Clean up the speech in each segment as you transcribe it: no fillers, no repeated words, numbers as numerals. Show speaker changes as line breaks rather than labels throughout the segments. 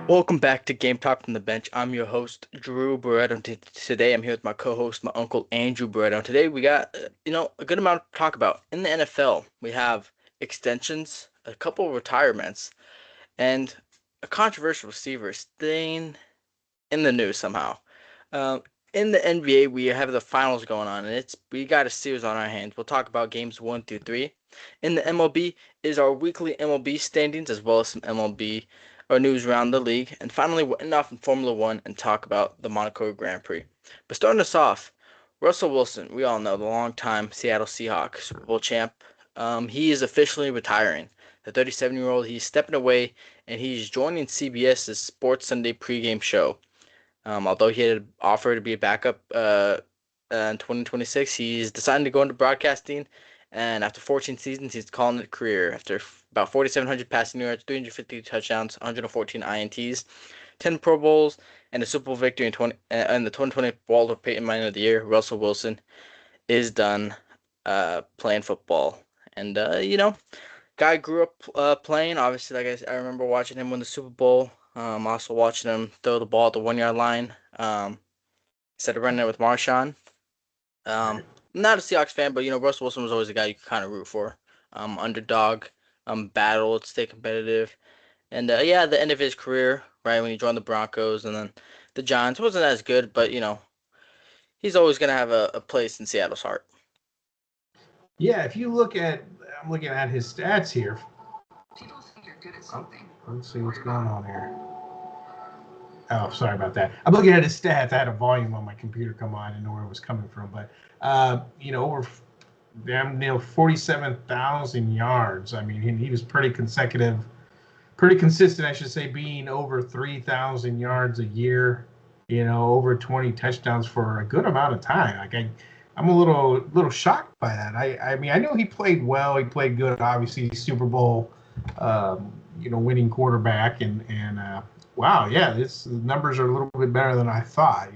Welcome back to Game Talk from the Bench. I'm your host, Drew Barretto. And today I'm here with my co-host, my uncle Andrew Barretto. Today we got, a good amount to talk about. In the NFL, we have extensions, a couple of retirements, and a controversial receiver staying in the news somehow. Um, in the NBA, we have the finals going on, and we got a series on our hands. We'll talk about games 1 through 3. In the MLB is our weekly MLB standings, as well as some MLB or news around the league. And finally, we'll end off in Formula One and talk about the Monaco Grand Prix. But starting us off, Russell Wilson, we all know the longtime Seattle Seahawks Super Bowl champ. He is officially retiring. The 37-year-old, he's stepping away, and he's joining CBS's Sports Sunday pregame show. Although he had offered to be a backup in 2026, he's decided to go into broadcasting. And after 14 seasons, he's calling it a career. After about 4,700 passing yards, 350 touchdowns, 114 INTs, 10 Pro Bowls, and a Super Bowl victory in the 2020 Walter Payton Man of the Year, Russell Wilson is done playing football. And guy grew up playing. Obviously, like I remember watching him win the Super Bowl. Also watching him throw the ball at the 1 yard line. Instead of running it with Marshawn. Not a Seahawks fan, but Russell Wilson was always a guy you could kind of root for. Underdog, battle, stay competitive, and yeah, the end of his career, right when he joined the Broncos, and then the Giants wasn't as good, but he's always gonna have a place in Seattle's heart.
Yeah, if you look at, I'm looking at his stats here. People think you're good at something. Let's see what's going on here. Oh, sorry about that. I'm looking at his stats. I had a volume on my computer come on. I didn't know where it was coming from, but over damn near 47,000 yards. I mean, he was pretty consistent, I should say, being over 3,000 yards a year. Over 20 touchdowns for a good amount of time. I'm a little shocked by that. I mean, I know he played well. He played good. Obviously, Super Bowl, winning quarterback, and wow, yeah, the numbers are a little bit better than I thought.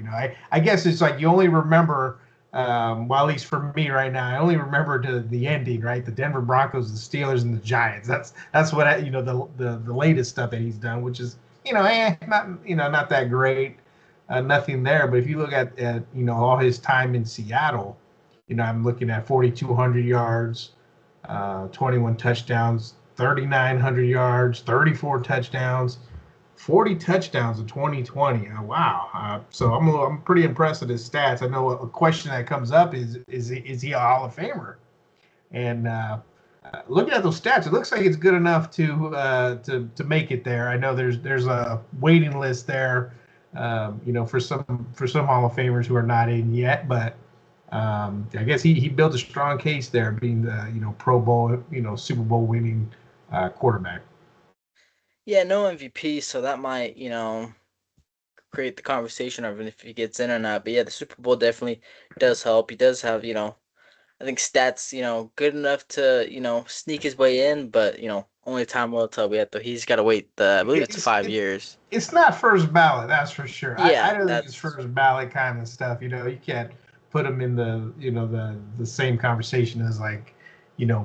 I guess it's like you only remember, well, at least for me right now, I only remember the ending, right? The Denver Broncos, the Steelers, and the Giants. That's what the latest stuff that he's done, which is not that great. Nothing there. But if you look at all his time in Seattle, I'm looking at 4,200 yards, 21 touchdowns, 3,900 yards, 34 touchdowns, 40 touchdowns in 2020. Wow. So I'm pretty impressed with his stats. I know a question that comes up is he a Hall of Famer? And looking at those stats, it looks like it's good enough to make it there. I know there's a waiting list there, for some Hall of Famers who are not in yet, but I guess he built a strong case there, being the Pro Bowl, Super Bowl winning quarterback.
Yeah, no MVP, so that might create the conversation of if he gets in or not. But yeah, the Super Bowl definitely does help. He does have I think stats, good enough to, sneak his way in, but, only time will tell. He's got to wait, I believe it's
It's,
5 years.
it's not first ballot, that's for sure. I
Yeah,
don't think it's
that's,
first ballot kind of stuff. You can't put him in the same conversation as like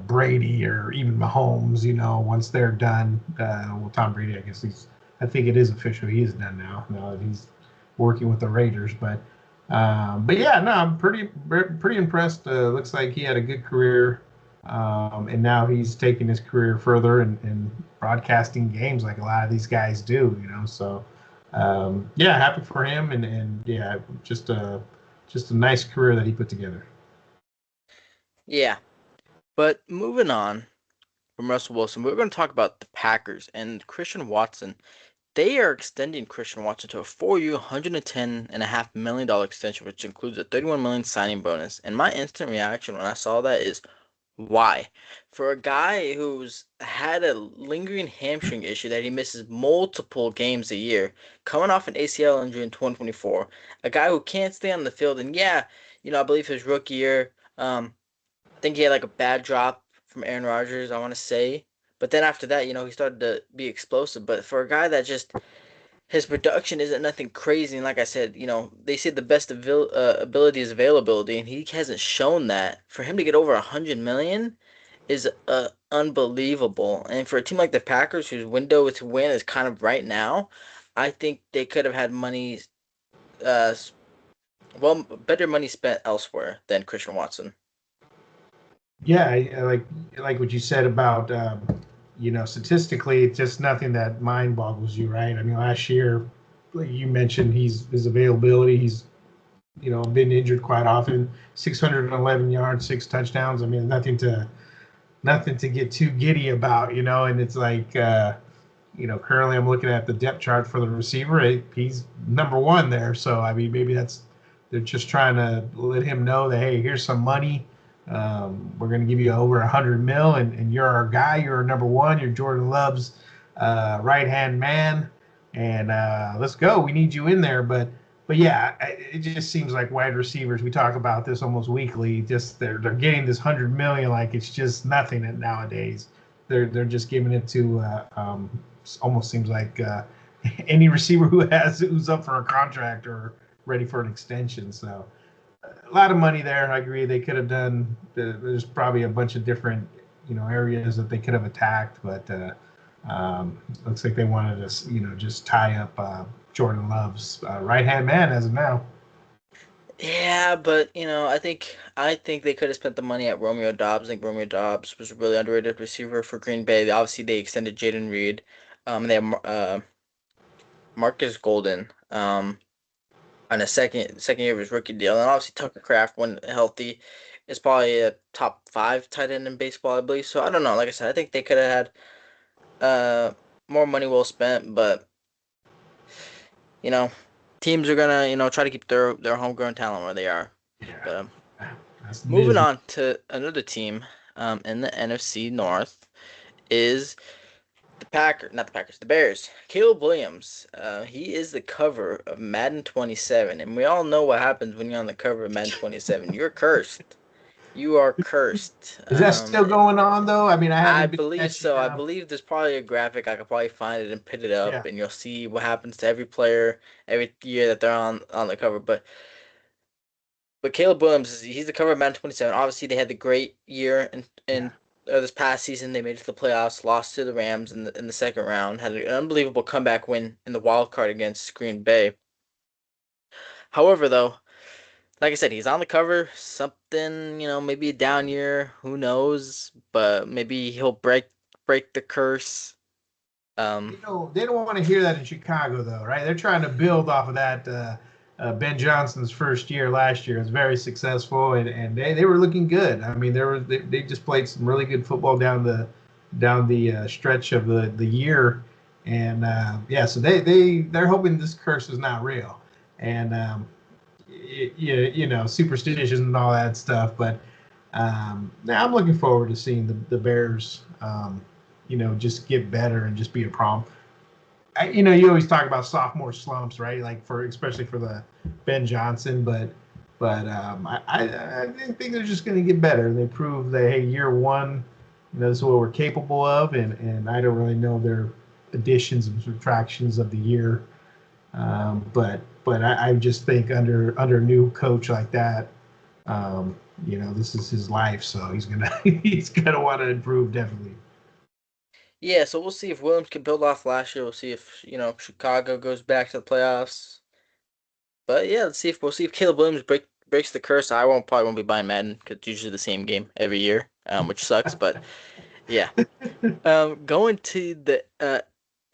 Brady or even Mahomes. Once they're done, well, Tom Brady, I guess I think it is official. He is done now that he's working with the Raiders. But yeah, no, I'm pretty impressed. Looks like he had a good career, and now he's taking his career further and broadcasting games like a lot of these guys do. So yeah, happy for him, and yeah, just a nice career that he put together.
yeah. But moving on from Russell Wilson, we're going to talk about the Packers and Christian Watson. They are extending Christian Watson to a 4-year, $110.5 million extension, which includes a $31 million signing bonus. And my instant reaction when I saw that is, why? For a guy who's had a lingering hamstring issue that he misses multiple games a year, coming off an ACL injury in 2024, a guy who can't stay on the field, and yeah, I believe his rookie year, I think he had like a bad drop from Aaron Rodgers, I want to say. But then after that, he started to be explosive. But for a guy that just his production isn't nothing crazy, and like I said, they say the best ability is availability, and he hasn't shown that. For him to get over 100 million is unbelievable. And for a team like the Packers, whose window to win is kind of right now, I think they could have had money, uh, well, better money spent elsewhere than Christian Watson.
Yeah, I like what you said about statistically, it's just nothing that mind boggles you, right? I mean, last year, like you mentioned, his availability. He's been injured quite often. 611 yards, 6 touchdowns. I mean, nothing to get too giddy about, And it's like, currently I'm looking at the depth chart for the receiver. He's number one there. So I mean, maybe they're just trying to let him know that, hey, here's some money. We're going to give you over 100 mil, and you're our guy. You're our number one. You're Jordan Love's right hand man, and let's go. We need you in there. But yeah, it just seems like wide receivers. We talk about this almost weekly. Just they're getting this 100 million like it's just nothing nowadays. They're just giving it to almost seems like any receiver who's up for a contract or ready for an extension. So a lot of money there. I agree. They could have done. There's probably a bunch of different areas that they could have attacked, but looks like they wanted to just tie up Jordan Love's right hand man as of now.
Yeah, but I think they could have spent the money at Romeo Doubs. I think Romeo Doubs was a really underrated receiver for Green Bay. Obviously, they extended Jaden Reed. They have Marcus Golden on a second year of his rookie deal, and obviously Tucker Kraft, when healthy, is probably a top five tight end in baseball, I believe. So I don't know. Like I said, I think they could have had more money well spent, but you know, teams are gonna try to keep their homegrown talent where they are. But
Yeah, that's the
moving
business.
on to another team in the NFC North is not the Packers, the Bears. Caleb Williams, he is the cover of Madden 27, and we all know what happens when you're on the cover of Madden 27. You're cursed. You are cursed.
Is that still going on though? I mean, I
I
haven't been
believe
catching
so. I
up.
believe there's probably a graphic. I could probably find it and put it
Yeah.
up, and you'll see what happens to every player every year that they're on the cover. But Caleb Williams, he's the cover of Madden 27. Obviously, they had the great year
Yeah.
in this past season. They made it to the playoffs, lost to the Rams in the second round, had an unbelievable comeback win in the wild card against Green Bay. However, though, like I said, he's on the cover. Something, maybe a down year, who knows? But maybe he'll break the curse. Um,
They don't want to hear that in Chicago, though, right? They're trying to build off of that. Ben Johnson's first year last year was very successful, and they were looking good. I mean, they just played some really good football down the stretch of the year, and yeah, so they're hoping this curse is not real, and superstitions and all that stuff. But now I'm looking forward to seeing the Bears. Just get better and just be a problem. You always talk about sophomore slumps, right? Like especially for the Ben Johnson, but I think they're just going to get better. They prove that, hey, year one, this is what we're capable of, and I don't really know their additions and subtractions of the year, but I just think under a new coach like that, this is his life, so he's gonna he's gonna want to improve definitely.
yeah, so we'll see if Williams can build off last year. We'll see if Chicago goes back to the playoffs. But yeah, we'll see if Caleb Williams breaks the curse. I probably won't be buying Madden because it's usually the same game every year, which sucks. But yeah, going to the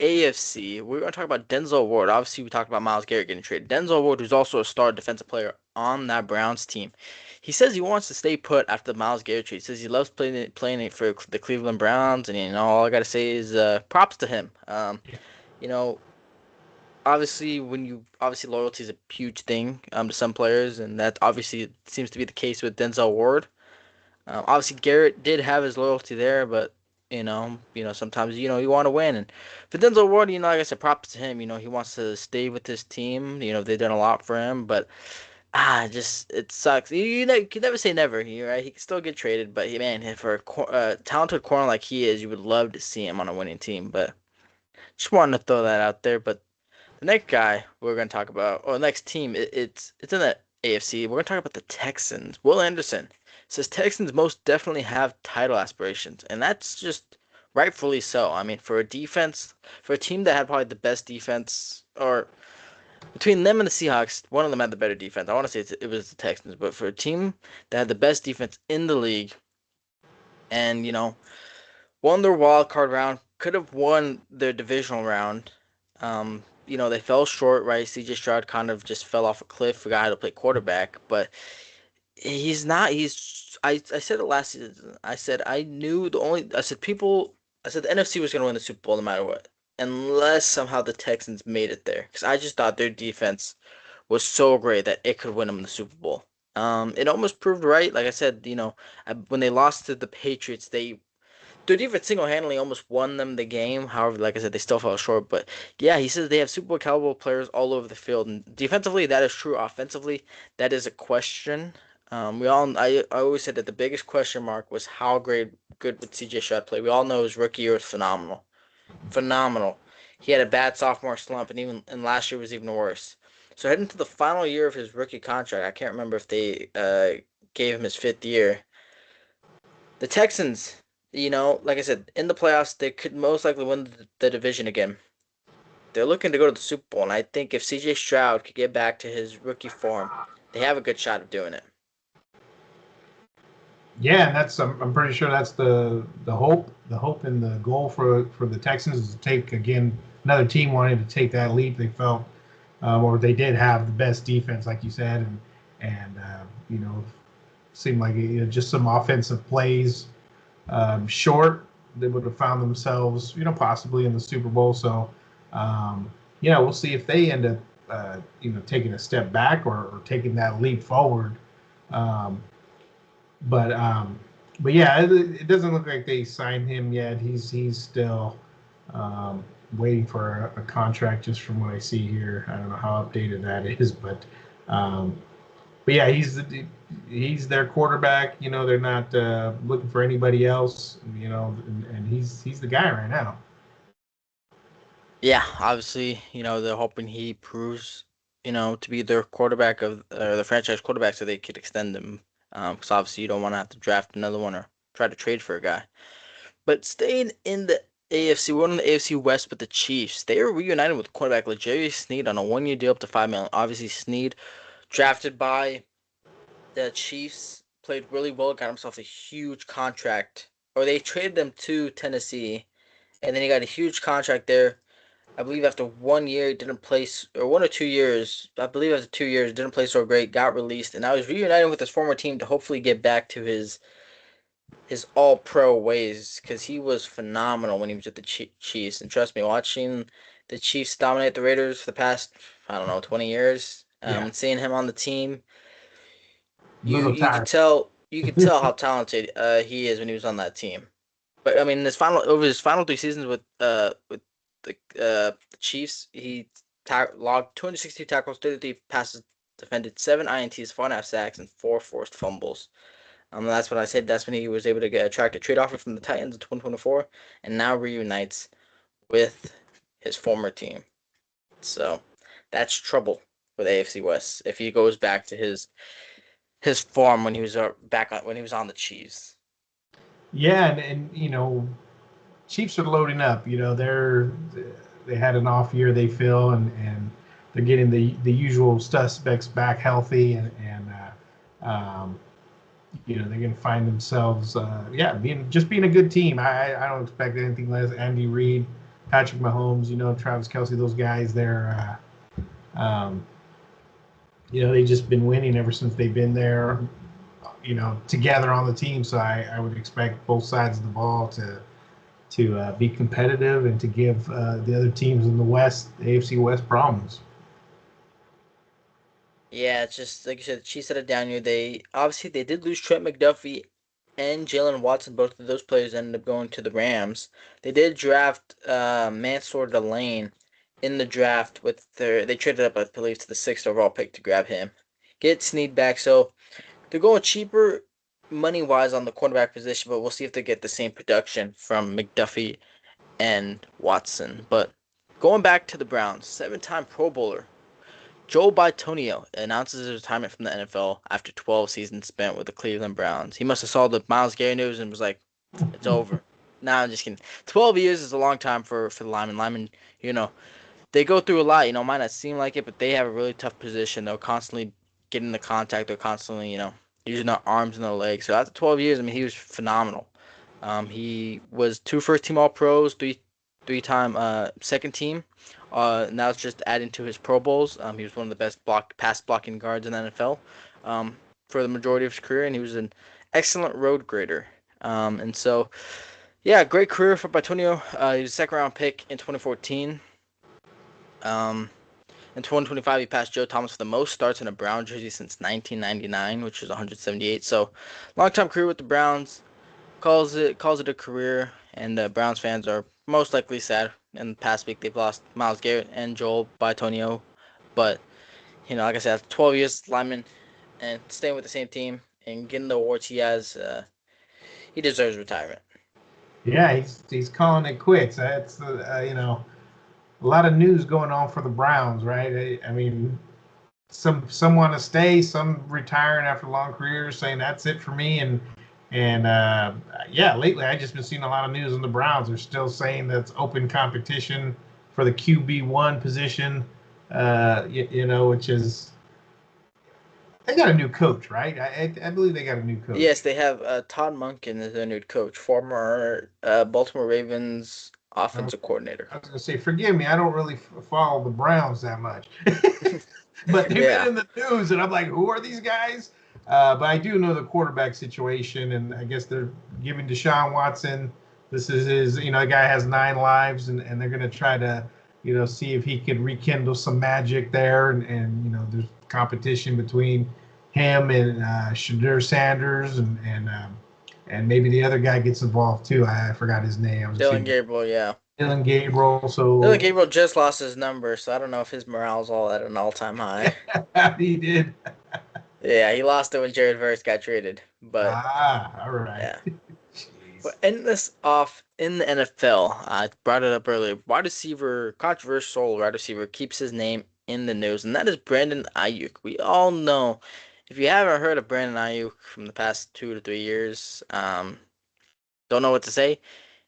AFC, we're going to talk about Denzel Ward. Obviously, we talked about Myles Garrett getting traded. Denzel Ward, who's also a star defensive player on that Browns team, he says he wants to stay put after the Myles Garrett trade. He says he loves playing it for the Cleveland Browns, and all I got to say is props to him. You know, obviously loyalty is a huge thing to some players, and that obviously seems to be the case with Denzel Ward. Obviously, Garrett did have his loyalty there, but sometimes you want to win. And for Denzel Ward, like I said, props to him. He wants to stay with his team. They've done a lot for him, but just it sucks. You can never say never. Right? He can still get traded, but man, for a talented corner like he is, you would love to see him on a winning team. But just wanted to throw that out there. But the next guy we're going to talk about, or the next team, it's in the AFC. We're going to talk about the Texans. Will Anderson says Texans most definitely have title aspirations, and that's just rightfully so. I mean, for a team that had probably the best defense or between them and the Seahawks, one of them had the better defense. I want to say it was the Texans, but for a team that had the best defense in the league, and won their wild card round, could have won their divisional round. They fell short, right? CJ Stroud kind of just fell off a cliff, forgot how to play quarterback, but he's not. I said it last season. I said I knew the only. I said people. I said the NFC was going to win the Super Bowl no matter what, unless somehow the Texans made it there. Because I just thought their defense was so great that it could win them the Super Bowl. It almost proved right. Like I said, when they lost to the Patriots, their defense single-handedly almost won them the game. However, like I said, they still fell short. But yeah, he says they have Super Bowl caliber players all over the field, and defensively, that is true. Offensively, that is a question. I always said that the biggest question mark was how good would CJ Stroud play. We all know his rookie year was phenomenal, phenomenal. He had a bad sophomore slump, and last year was even worse. So heading to the final year of his rookie contract, I can't remember if they gave him his fifth year. The Texans, like I said, in the playoffs, they could most likely win the division again. They're looking to go to the Super Bowl, and I think if CJ Stroud could get back to his rookie form, they have a good shot of doing it.
Yeah, and that's I'm pretty sure that's the hope and the goal for the Texans is to take again another team wanting to take that leap. They felt or they did have the best defense, like you said, and seemed like just some offensive plays short, they would have found themselves possibly in the Super Bowl. So we'll see if they end up taking a step back or taking that leap forward. Um, but but yeah, it doesn't look like they signed him yet. He's still um, waiting for a contract, just from what I see here. I don't know how updated that is, um, but yeah, he's their quarterback. They're not looking for anybody else. And he's the guy right now.
Yeah, obviously, they're hoping he proves, to be their quarterback of the franchise quarterback, so they could extend him. Because obviously you don't want to have to draft another one or try to trade for a guy. But staying in the AFC, we're in the AFC West with the Chiefs. They are reunited with quarterback L'Jarius Sneed on a 1-year deal up to $5 million. Obviously, Sneed, drafted by the Chiefs, played really well, got himself a huge contract. Or they traded him to Tennessee, and then he got a huge contract there. I believe after 1 year, he didn't play, or 1 or 2 years. I believe after 2 years, didn't play so great, got released, and now he's reunited with his former team to hopefully get back to his all pro ways because he was phenomenal when he was at the Chiefs. And trust me, watching the Chiefs dominate the Raiders for the past, I don't know, 20 years,
Yeah,
and seeing him on the team,
a
you
little
you could
tired.
tell how talented he is when he was on that team. But I mean, over his final 3 seasons with the Chiefs, he logged 260 tackles, 33 passes defended, 7 INTs, 4.5 sacks, and 4 forced fumbles. That's what I said. That's when he was able to attract a trade offer from the Titans in 2024, and now reunites with his former team. So that's trouble for the AFC West if he goes back to his form when he was when he was on the Chiefs.
Yeah, and Chiefs are loading up. They had an off year, they feel, and they're getting the usual suspects back healthy, and they're going to find themselves, being a good team. I don't expect anything less. Andy Reid, Patrick Mahomes, Travis Kelsey, those guys. They've just been winning ever since they've been there. Together on the team. So I would expect both sides of the ball to be competitive and to give the other teams in the West, the AFC West, problems.
Yeah, it's just like you said, Chiefs had a down year. They did lose Trent McDuffie and Jalen Watson. Both of those players ended up going to the Rams. They did draft Mansour Delane in the draft they traded up, I believe, to the sixth overall pick to grab him. Get Snead back, so they're going cheaper money wise on the quarterback position, but we'll see if they get the same production from McDuffie and Watson. But going back to the Browns, 7-time Pro Bowler Joe Bitonio announces his retirement from the NFL after 12 seasons spent with the Cleveland Browns. He must have saw the Myles Garrett news and was like, "It's over." Nah, I'm just kidding. 12 years is a long time for the lineman. Lineman, you know, they go through a lot. Might not seem like it, but they have a really tough position. They're constantly getting the contact. They're constantly, using their arms and their legs. So after 12 years, I mean, he was phenomenal. He was 2 first-team All Pros, three-time second team. Now it's just adding to his Pro Bowls. He was one of the best pass blocking guards in the NFL for the majority of his career, and he was an excellent road grader. And so, yeah, great career for Bitonio. He was a second-round pick in 2014. In 2025, he passed Joe Thomas for the most starts in a Brown jersey since 1999, which was 178. So, long-time career with the Browns. Calls it a career, and Browns fans are most likely sad. In the past week, they've lost Myles Garrett and Joel Bitonio, but like I said, after 12 years lineman and staying with the same team and getting the awards he has, he deserves retirement.
Yeah, he's calling it quits. That's a lot of news going on for the Browns, right? I mean, some want to stay, some retiring after long careers, saying that's it for me. And yeah, lately I just been seeing a lot of news on the Browns. They're still saying that's open competition for the QB1 position. Which is they got a new coach, right? I believe they got a new coach.
Yes, they have Todd Monken as their new coach, former Baltimore Ravens
I
offensive coordinator.
was gonna say, forgive me, I don't really follow the Browns that much, but they've been
Yeah,
in the news, and I'm like, who are these guys? But I do know the quarterback situation, and I guess they're giving Deshaun Watson. This is his, the guy has 9 lives, and they're gonna try to, see if he can rekindle some magic there, and there's competition between him and Shadur Sanders, and maybe the other guy gets involved too. I forgot his name. I was
Dylan
gonna say
Gabriel, yeah.
Dylan Gabriel.
Dylan
So
Gabriel just lost his number, so I don't know if his morale's all at an all-time high.
he did.
Yeah, he lost it when Jared Verse got traded, but
All right.
yeah.
Jeez.
But ending this off in the NFL, I brought it up earlier. Controversial wide receiver, keeps his name in the news, and that is Brandon Ayuk. We all know, if you haven't heard of Brandon Ayuk from the past 2 to 3 years, don't know what to say.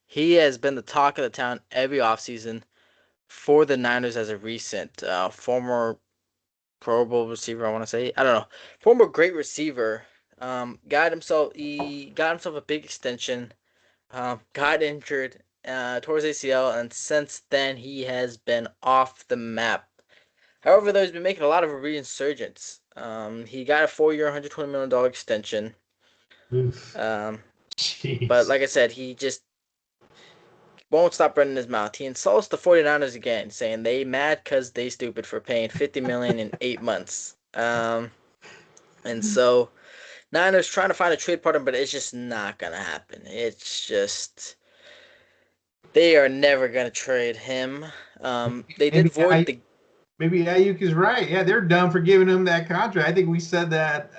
He has been the talk of the town every offseason for the Niners as a recent former Pro Bowl receiver, I want to say. I don't know. Former great receiver. He got himself a big extension. Got injured, tore his ACL, and since then he has been off the map. However, though, he's been making a lot of a resurgence. He got a 4-year, $120 million extension.
Oof.
Um, but
Jeez.
like I said, he just won't stop running his mouth. He insults the 49ers again, saying they mad cause they stupid for paying $50 million in 8 months. And so Niners trying to find a trade partner, but it's just not gonna happen. It's just they are never gonna trade him. They did
Maybe
void
I
the
maybe Ayuk is right. Yeah, they're dumb for giving him that contract. I think we said that.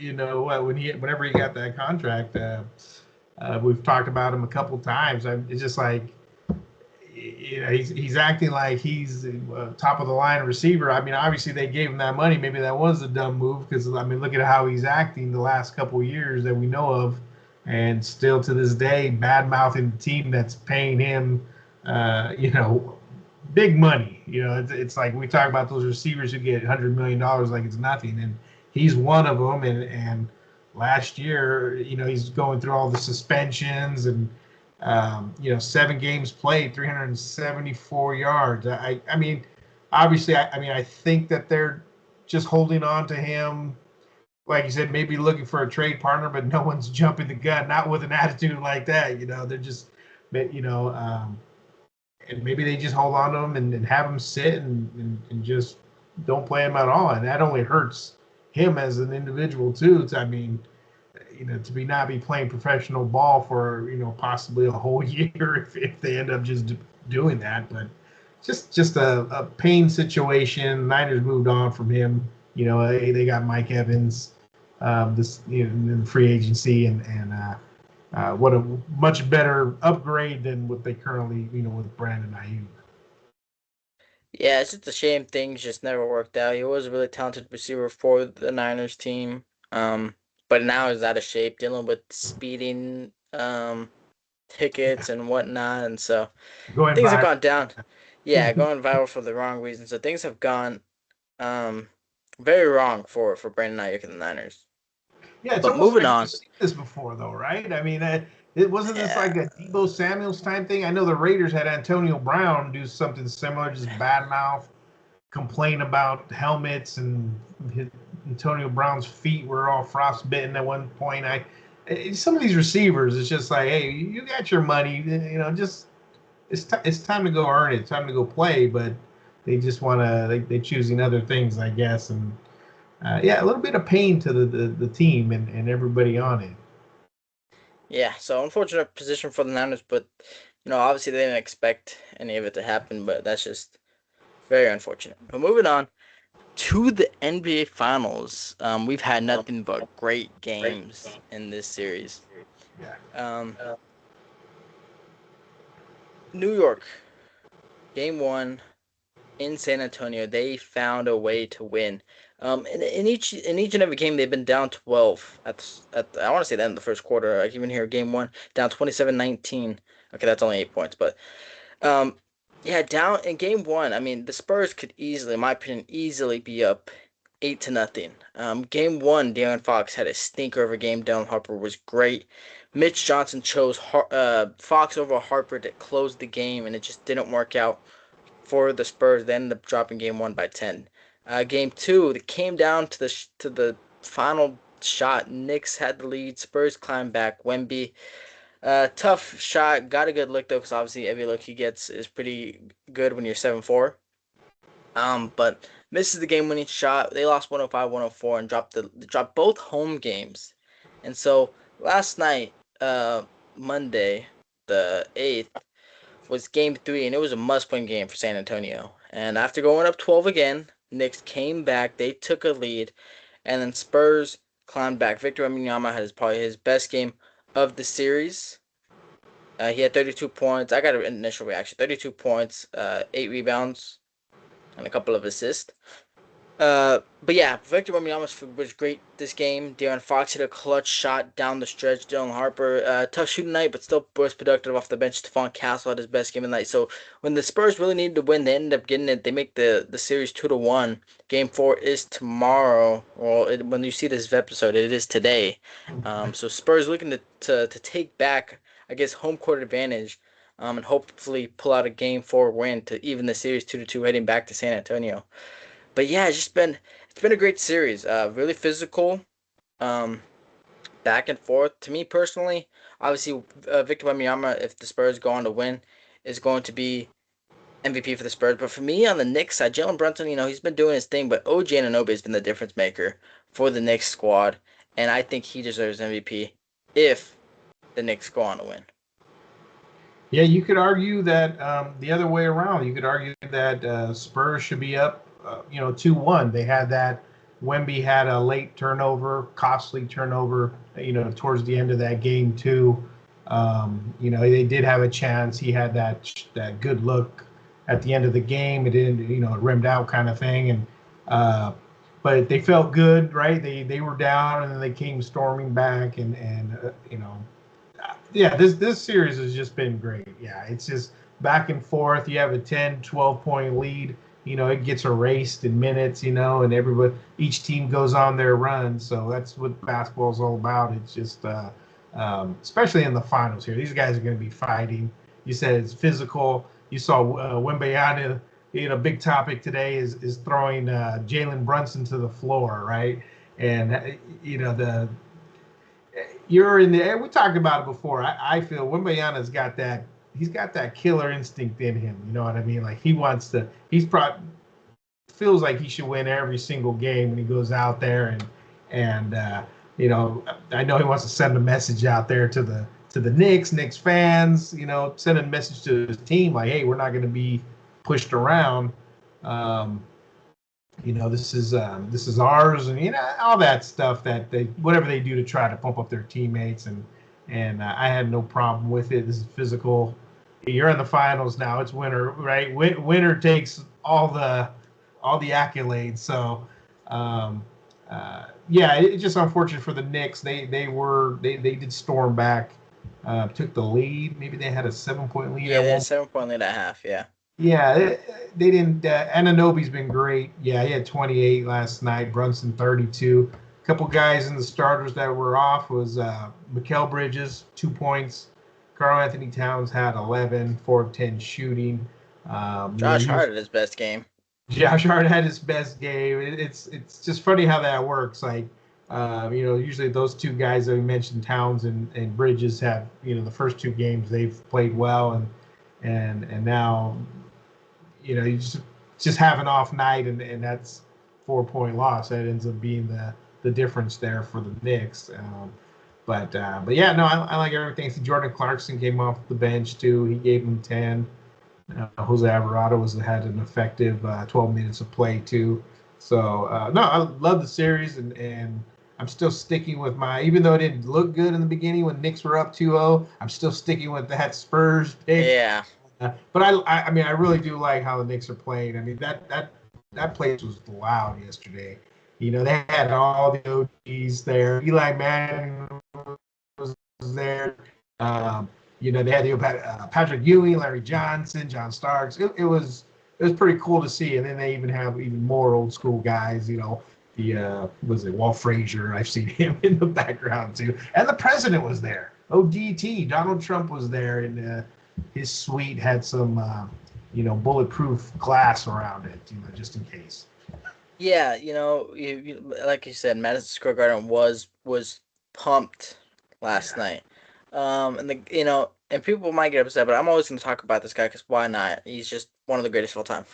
Whenever he got that contract, we've talked about him a couple times. It's just like he's acting like he's top of the line receiver. I mean, obviously they gave him that money. Maybe that was a dumb move because I mean, look at how he's acting the last couple of years that we know of, and still to this day, bad mouthing the team that's paying him, big money. It's like we talk about those receivers who get $100 million like it's nothing, and he's one of them. And last year, he's going through all the suspensions and 7 games played, 374 yards. I mean, obviously, I think that they're just holding on to him. Like you said, maybe looking for a trade partner, but no one's jumping the gun, not with an attitude like that. They're just, and maybe they just hold on to him and have him sit and just don't play him at all. And that only hurts him as an individual, too. I mean, to not be playing professional ball for possibly a whole year if they end up just doing that. But just a pain situation. Niners moved on from him. They got Mike Evans, in free agency, and what a much better upgrade than what they currently with Brandon Ayuk.
Yeah, it's just a shame things just never worked out. He was a really talented receiver for the Niners team. But now he's out of shape, dealing with speeding tickets and whatnot, and so
Going
things have
by
gone down. Yeah, going viral for the wrong reasons. So things have gone um very wrong for Brandon Ayuk and the Niners.
Yeah, it's
But
almost
moving
like
on,
we've seen this before, though, right? I mean, it wasn't this
yeah,
like a Debo Samuel's time thing. I know the Raiders had Antonio Brown do something similar, just badmouth, complain about helmets, and his, Antonio Brown's feet were all frostbitten at one point. Some of these receivers, it's just like, hey, you got your money, just it's time to go earn it. It's time to go play, but they just want to they choosing other things, I guess, and yeah, a little bit of pain to the team and everybody on it.
yeah. So unfortunate position for the Niners, but obviously they didn't expect any of it to happen, but that's just very unfortunate. But moving on to the NBA Finals, we've had nothing but great games in this series.
Yeah.
Um, New York, game one in San Antonio, they found a way to win. In each and every game, they've been down 12 I want to say the end of the first quarter. Like even here, game one, down 27-19. Okay, that's only 8 points, but um, yeah, down in game one. I mean, the Spurs could easily, in my opinion, easily be up 8-0. Game one, De'Aaron Fox had a stinker of a game. Dylan Harper was great. Mitch Johnson chose Fox over Harper to close the game, and it just didn't work out for the Spurs. They ended up dropping game one by 10. Game two, it came down to the final shot. Knicks had the lead. Spurs climbed back. Wemby, tough shot. Got a good look though, because obviously every look he gets is pretty good when you're 7-4. But misses the game-winning shot. They lost 105-104 and dropped both home games. And so last night, Monday, the 8th, was game three, and it was a must-win game for San Antonio. And after going up 12 again, Knicks came back. They took a lead, and then Spurs climbed back. Victor Wembanyama had probably his best game of the series. He had 32 points. I got an initial reaction. 32 points, 8 rebounds, and a couple of assists. But yeah, Victor Wembanyama was great this game. De'Aaron Fox hit a clutch shot down the stretch. Dylan Harper, tough shooting night, but still was productive off the bench. Stephon Castle had his best game of the night. So when the Spurs really needed to win, they ended up getting it. They make the series 2-1. Game four is tomorrow. Well, when you see this episode, it is today. So Spurs looking to take back, I guess, home court advantage. And hopefully pull out a game four win to even the series 2-2 heading back to San Antonio. But yeah, it's been a great series. Really physical, um, back and forth. To me personally, obviously, Victor Wembanyama, if the Spurs go on to win, is going to be MVP for the Spurs. But for me on the Knicks side, Jalen Brunson, he's been doing his thing, but OG Anunoby has been the difference maker for the Knicks squad, and I think he deserves MVP if the Knicks go on to win.
Yeah, you could argue that the other way around. You could argue that Spurs should be up, 2-1. They had that. Wemby had a late turnover, costly turnover, towards the end of that game too. They did have a chance. He had that good look at the end of the game. It didn't, it rimmed out kind of thing, and but they felt good, right? They were down and then they came storming back, and yeah, this series has just been great. Yeah, it's just back and forth. You have a 10, 12 point lead. It gets erased in minutes, and each team goes on their run. So that's what basketball is all about. It's just, especially in the finals here, these guys are going to be fighting. You said it's physical. You saw Wembanyama, big topic today is throwing Jalen Brunson to the floor, right? And, the you're in the. We talked about it before. I feel Wembanyama's got that. He's got that killer instinct in him. You know what I mean? Like he wants to. He's probably feels like he should win every single game when he goes out there and I know he wants to send a message out there to the Knicks fans. Send a message to his team like, hey, we're not going to be pushed around. Um, this is ours, and all that stuff that they whatever they do to try to pump up their teammates, and I had no problem with it. This is physical. You're in the finals now. It's winner, right? Winner takes all the accolades. So, yeah, it's just unfortunate for the Knicks. They did storm back, took the lead. Maybe they had a 7 point lead
Yeah,
at
they had
one.
7 point lead at half. Yeah.
Yeah, they didn't. Ananobi's been great. Yeah, he had 28 last night. Brunson 32. A couple guys in the starters that were off was Mikal Bridges 2 points. Carl Anthony Towns had 11, 4 of 10 shooting.
Josh
He was
Hart at his best game.
Josh Hart had his best game. It's just funny how that works. Like, usually those two guys that we mentioned, Towns and Bridges, have the first two games they've played well, and now you just have an off night, and that's 4 point loss. That ends up being the difference there for the Knicks. But yeah, no, I like everything. See, Jordan Clarkson came off the bench too. He gave him 10. Jose Alvarado had an effective 12 minutes of play too. So no, I love the series, and I'm still sticking with even though it didn't look good in the beginning when Knicks were up 2-0, I'm still sticking with that Spurs pick.
Yeah.
But I mean, I really do like how the Knicks are playing. I mean, that place was loud yesterday. They had all the OGs there. Eli Manning was there. Um, they had Patrick Ewing, Larry Johnson, John Starks. It was pretty cool to see. And then they even have even more old school guys. The was it Walt Frazier? I've seen him in the background too. And the president was there. ODT, Donald Trump was there, and his suite had some bulletproof glass around it, just in case.
Yeah, like you said, Madison Square Garden was pumped last
Yeah.
night. And and people might get upset, but I'm always going to talk about this guy because why not? He's just one of the greatest of all time.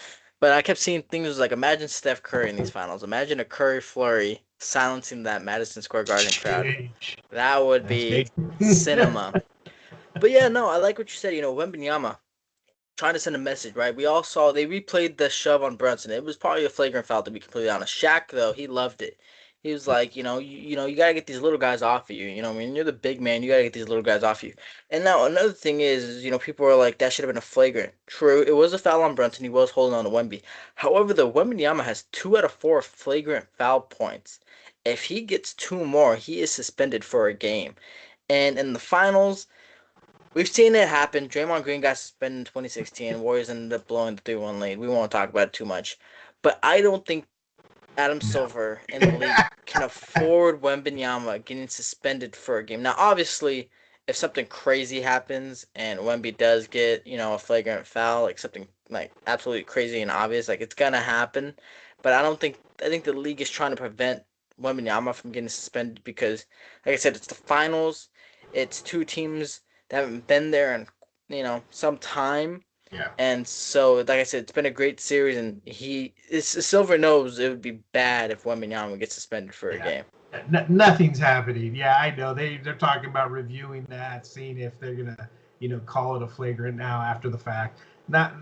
But I kept seeing things like imagine Steph Curry in these finals. Imagine a Curry flurry silencing that Madison Square Garden crowd. That would
That's
be
big.
cinema. But yeah, no, I like what you said. Wembanyama trying to send a message, right? We all saw they replayed the shove on Brunson. It was probably a flagrant foul to be completely honest. Shaq though, he loved it. He was like, you gotta get these little guys off of you. When you're the big man, you gotta get these little guys off you. And now another thing is, people are like, that should have been a flagrant. True, it was a foul on Brunson. He was holding on to Wemby. However, the Wembanyama has 2 out of 4 flagrant foul points. If he gets 2 more, he is suspended for a game. And in the finals, we've seen it happen. Draymond Green got suspended in 2016. Warriors ended up blowing the 3-1 lead. We won't talk about it too much. But I don't think Adam
No.
Silver in the league can afford Wembanyama getting suspended for a game. Now, obviously, if something crazy happens and Wemby does get, a flagrant foul, like something like absolutely crazy and obvious, like it's gonna happen. But I think the league is trying to prevent Wembanyama from getting suspended because, like I said, it's the finals. It's two teams that haven't been there in, some time.
Yeah.
And so, like I said, it's been a great series, and Silver knows it would be bad if Wembanyama gets suspended for a
Yeah.
game.
Nothing's happening. Yeah, I know. They're talking about reviewing that, seeing if they're gonna, call it a flagrant now after the fact. Not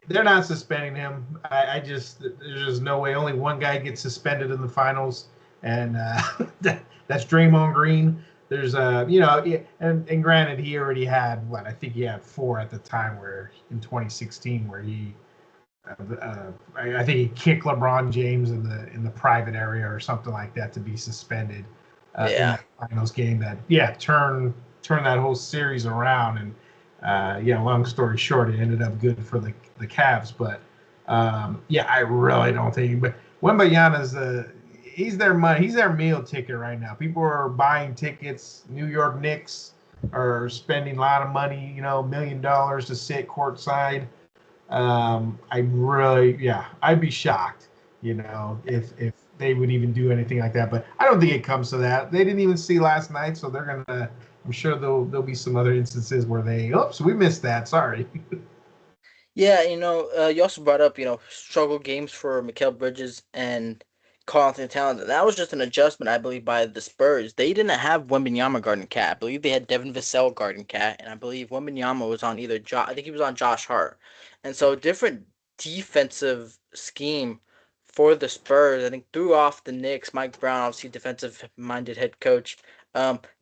They're not suspending him. I just there's just no way. Only one guy gets suspended in the finals, and that's Draymond Green. There's yeah, and granted he already had what I think he had 4 at the time where in 2016 where he I think he kicked LeBron James in the private area or something like that to be suspended in
Yeah.
that finals game that turn that whole series around. And yeah, long story short, it ended up good for the Cavs. But yeah, I really don't think. But Wembanyama's he's their money. He's their meal ticket right now. People are buying tickets. New York Knicks are spending a lot of money. $1 million to sit courtside. Yeah, I'd be shocked, if they would even do anything like that. But I don't think it comes to that. They didn't even see last night, so they're gonna. I'm sure there'll be some other instances where oops, we missed that. Sorry.
Yeah, you also brought up, struggle games for Mikal Bridges and Karl Anthony Towns. And that was just an adjustment, I believe, by the Spurs. They didn't have Wembanyama guarding Cat. I believe they had Devin Vassell guarding Cat, and I believe Wembanyama was on I think he was on Josh Hart. And so different defensive scheme for the Spurs. I think threw off the Knicks. Mike Brown, obviously defensive-minded head coach.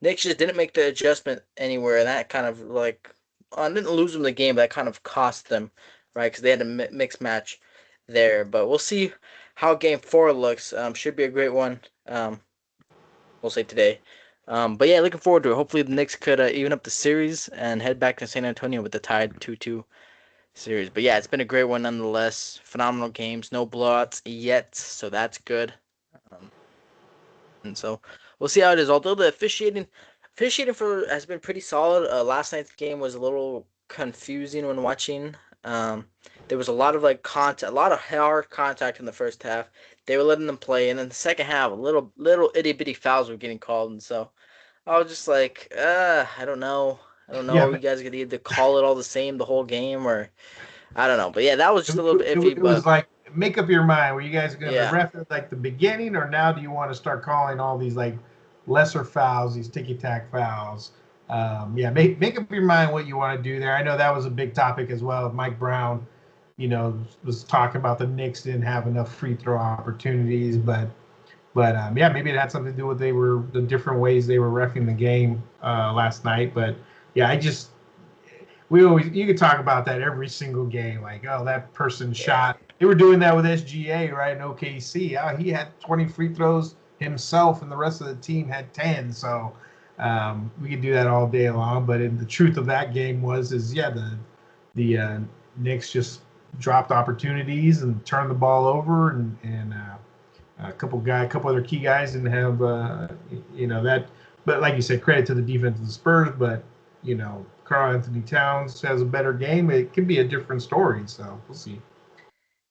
Knicks just didn't make the adjustment anywhere, and that kind of like didn't lose them the game, but that kind of cost them, right? Because they had a mixed match there. But we'll see how Game 4 looks. Should be a great one. We'll say today. But yeah, looking forward to it. Hopefully the Knicks could even up the series and head back to San Antonio with the tied 2-2 series. But yeah, it's been a great one nonetheless. Phenomenal games, no blowouts yet, so that's good. Um, and so we'll see how it is. Although the officiating for has been pretty solid. Last night's game was a little confusing when watching. Um, there was a lot of like contact, a lot of hard contact in the first half. They were letting them play, and in the second half, little itty bitty fouls were getting called, and so I was just like, I don't know. I don't know.
Yeah,
You guys could either call it all the same the whole game, or I don't know. But yeah, that was just a little bit iffy.
it was
But
like make up your mind. Were you guys going to
yeah,
ref it like the beginning, or now do you want to start calling all these like lesser fouls, these ticky tack fouls? Yeah, make up your mind what you want to do there. I know that was a big topic as well. Mike Brown, was talking about the Knicks didn't have enough free throw opportunities, but yeah, maybe it had something to do with the different ways they were reffing the game last night. But yeah, we always you could talk about that every single game. Like, oh, that person
yeah,
shot. They were doing that with SGA, right? In OKC. He had 20 free throws himself, and the rest of the team had 10. So we could do that all day long. But the truth of that game is yeah, the Knicks just dropped opportunities and turned the ball over, and a couple other key guys didn't have that. But like you said, credit to the defense of the Spurs. But Karl Anthony Towns has a better game. It could be a different story. So we'll see.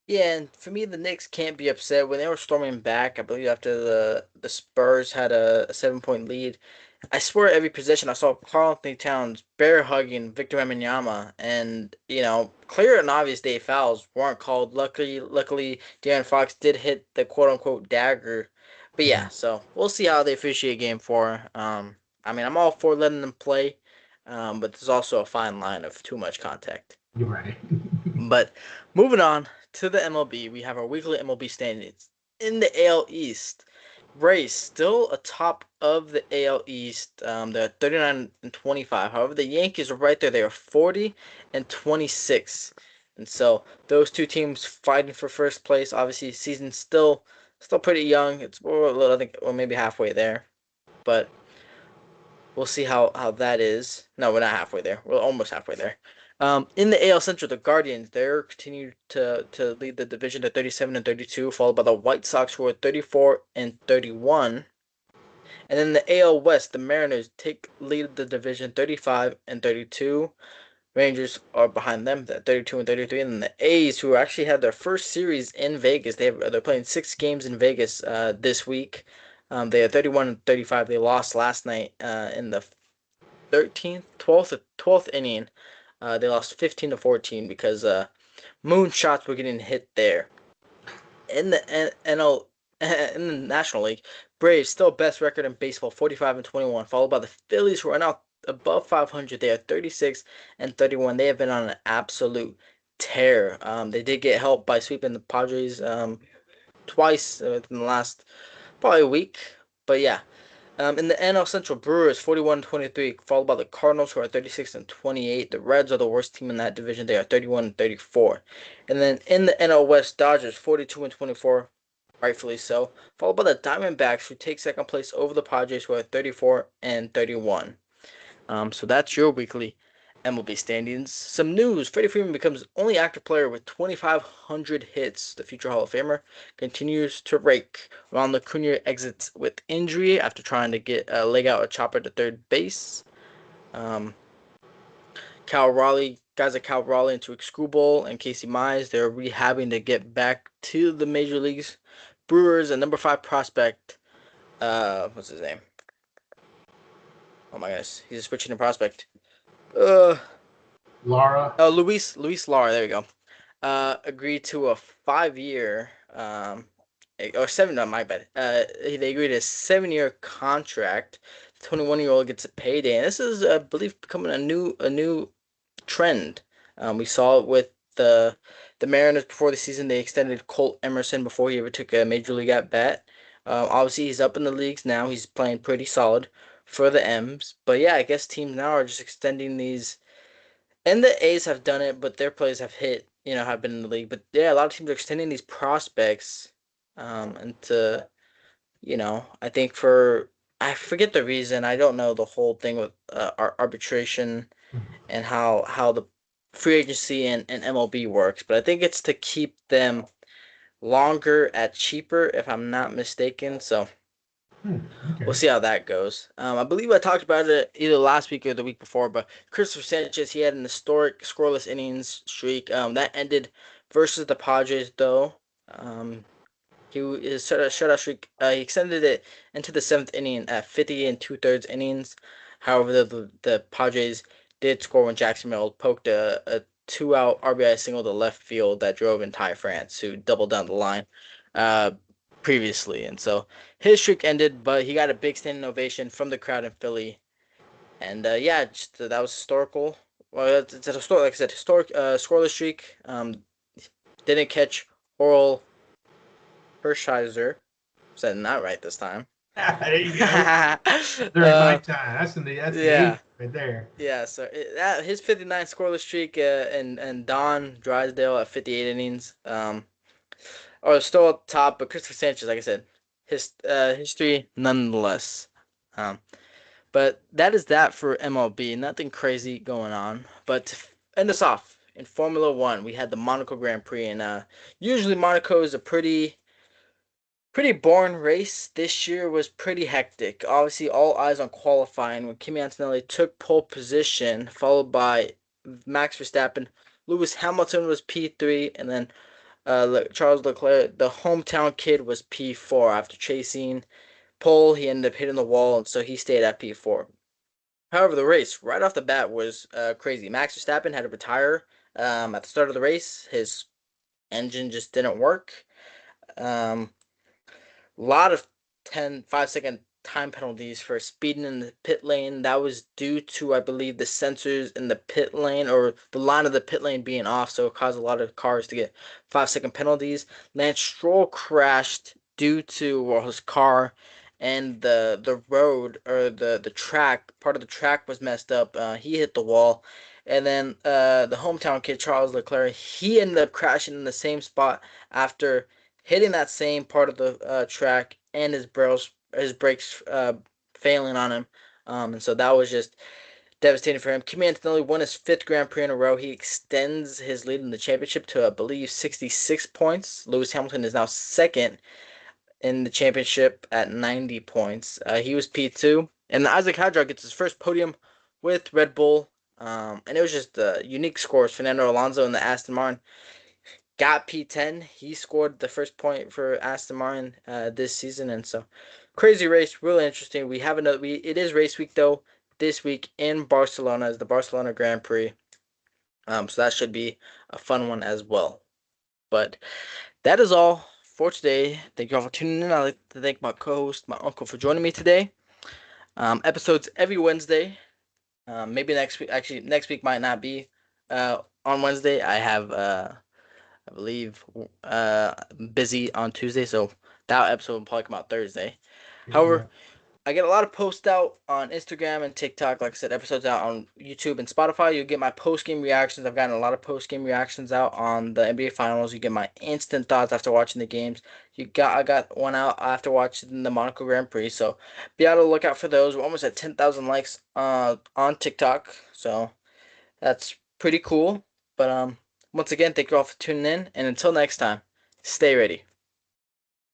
yeah. And for me, the Knicks can't be upset when they were storming back. I believe after the Spurs had a 7 point lead. I swear every possession I saw Karl Anthony Towns bear hugging Victor Wembanyama, and clear and obvious day fouls weren't called. Luckily, De'Aaron Fox did hit the quote unquote dagger. But yeah, so we'll see how they officiate game four. I mean, I'm all for letting them play, but there's also a fine line of too much contact.
You're right.
But moving on to the MLB, we have our weekly MLB standings. In the AL East, Rays still atop of the AL East. They're 39 and 25. However, the Yankees are right there. They are 40 and 26. And so those two teams fighting for first place. Obviously, season's still pretty young. It's I think maybe halfway there, but we'll see how that is. No, we're not halfway there. We're almost halfway there. In the AL Central, the Guardians they're continue to lead the division at 37 and 32, followed by the White Sox who are 34 and 31. And then the AL West, the Mariners take lead the division 35 and 32. Rangers are behind them at 32 and 33, and then the A's, who actually had their first series in Vegas, they're playing 6 games in Vegas this week. They are 31 and 35. They lost last night in the 12th inning. They lost 15 to 14 because moonshots were getting hit there. In the NL in the National League, Braves still best record in baseball, 45 and 21, followed by the Phillies who are now above 500. They are 36 and 31. They have been on an absolute tear. They did get help by sweeping the Padres twice in the last probably a week, but yeah. In the NL Central, Brewers 41 and 23, followed by the Cardinals, who are 36 and 28. The Reds are the worst team in that division. They are 31 and 34. And then in the NL West, Dodgers 42 and 24, rightfully so, followed by the Diamondbacks, who take second place over the Padres, who are 34 and 31. So that's your weekly MLB standings. Some news: Freddie Freeman becomes only active player with 2,500 hits. The future Hall of Famer continues to rake. Ronald Acuna exits with injury after trying to get leg out a chopper to third base. Um, Cal Raleigh, guys like Cal Raleigh and Tariq Skubal and Casey Mize, they're rehabbing to get back to the major leagues. Brewers, a number 5 prospect. What's his name? Oh my goodness, he's a switching prospect. Uh,
Laura.
Luis Lara, there we go. Agreed to a 5 year, or seven, no, my bad. They agreed to a 7 year contract. The 21-year-old gets a payday, and this is, I believe, becoming a new trend. We saw it with the Mariners before the season. They extended Colt Emerson before he ever took a major league at bat. Obviously, he's up in the leagues now. He's playing pretty solid for the M's. But yeah, I guess teams now are just extending these, and the A's have done it, but their players have hit, have been in the league. But yeah, a lot of teams are extending these prospects, and to, I think I forget the reason. I don't know the whole thing with arbitration and how the free agency and MLB works, but I think it's to keep them longer at cheaper, if I'm not mistaken. So we'll
Okay.
see how that goes. I believe I talked about it either last week or the week before, but Christopher Sanchez, he had an historic scoreless innings streak. That ended versus the Padres, though. Um, his shutout streak, he extended it into the seventh inning at 50 and two-thirds innings. However, the Padres did score when Jackson Merrill poked a two-out RBI single to left field that drove in Ty France, who doubled down the line uh, previously. And so his streak ended, but he got a big standing ovation from the crowd in Philly. And yeah, just, that was historical. Well, it's a historic, like I said, historic scoreless streak. Didn't catch Oral Hershiser. Said not right this time.
There you go. During my
uh,
time, that's the '80s
yeah,
right there.
yeah. So his 59 scoreless streak and Don Drysdale at 58 innings are still up top, but Christopher Sanchez, like I said, his history nonetheless. Um, but that is that for MLB. Nothing crazy going on. But to end us off in Formula One, we had the Monaco Grand Prix, and usually Monaco is a pretty boring race. This year was pretty hectic. Obviously, all eyes on qualifying when Kimi Antonelli took pole position, followed by Max Verstappen. Lewis Hamilton was P3, and then Charles Leclerc, the hometown kid, was P4 after chasing pole. He ended up hitting the wall, and so he stayed at P4. However, the race right off the bat was crazy. Max Verstappen had to retire at the start of the race. His engine just didn't work. Um, lot of 5 second time penalties for speeding in the pit lane. That was due to, I believe, the sensors in the pit lane or the line of the pit lane being off, so it caused a lot of cars to get 5 second penalties. Lance Stroll crashed due to his car and the road or the track, part of the track was messed up. He hit the wall. And then the hometown kid, Charles Leclerc, he ended up crashing in the same spot after hitting that same part of the track and his brakes failing on him. And so that was just devastating for him. Kimi Antonelli won his fifth Grand Prix in a row. He extends his lead in the championship to, I believe, 66 points. Lewis Hamilton is now second in the championship at 90 points. He was P2. And Isaac Hadjar gets his first podium with Red Bull. And it was just unique scores. Fernando Alonso in the Aston Martin got P10. He scored the first point for Aston Martin this season, and so crazy race, really interesting. We have another. It is race week though this week in Barcelona is the Barcelona Grand Prix. So that should be a fun one as well. But that is all for today. Thank you all for tuning in. I'd like to thank my co-host, my uncle, for joining me today. Episodes every Wednesday. Maybe next week. Actually, next week might not be on Wednesday. I believe, busy on Tuesday, so that episode will probably come out Thursday.
Yeah.
However, I get a lot of posts out on Instagram and TikTok. Like I said, episodes out on YouTube and Spotify. You get my post game reactions. I've gotten a lot of post game reactions out on the NBA Finals. You get my instant thoughts after watching the games. I got one out after watching the Monaco Grand Prix. So be on the lookout for those. We're almost at 10,000 likes on TikTok. So that's pretty cool. But once again, thank you all for tuning in, and until next time, stay ready.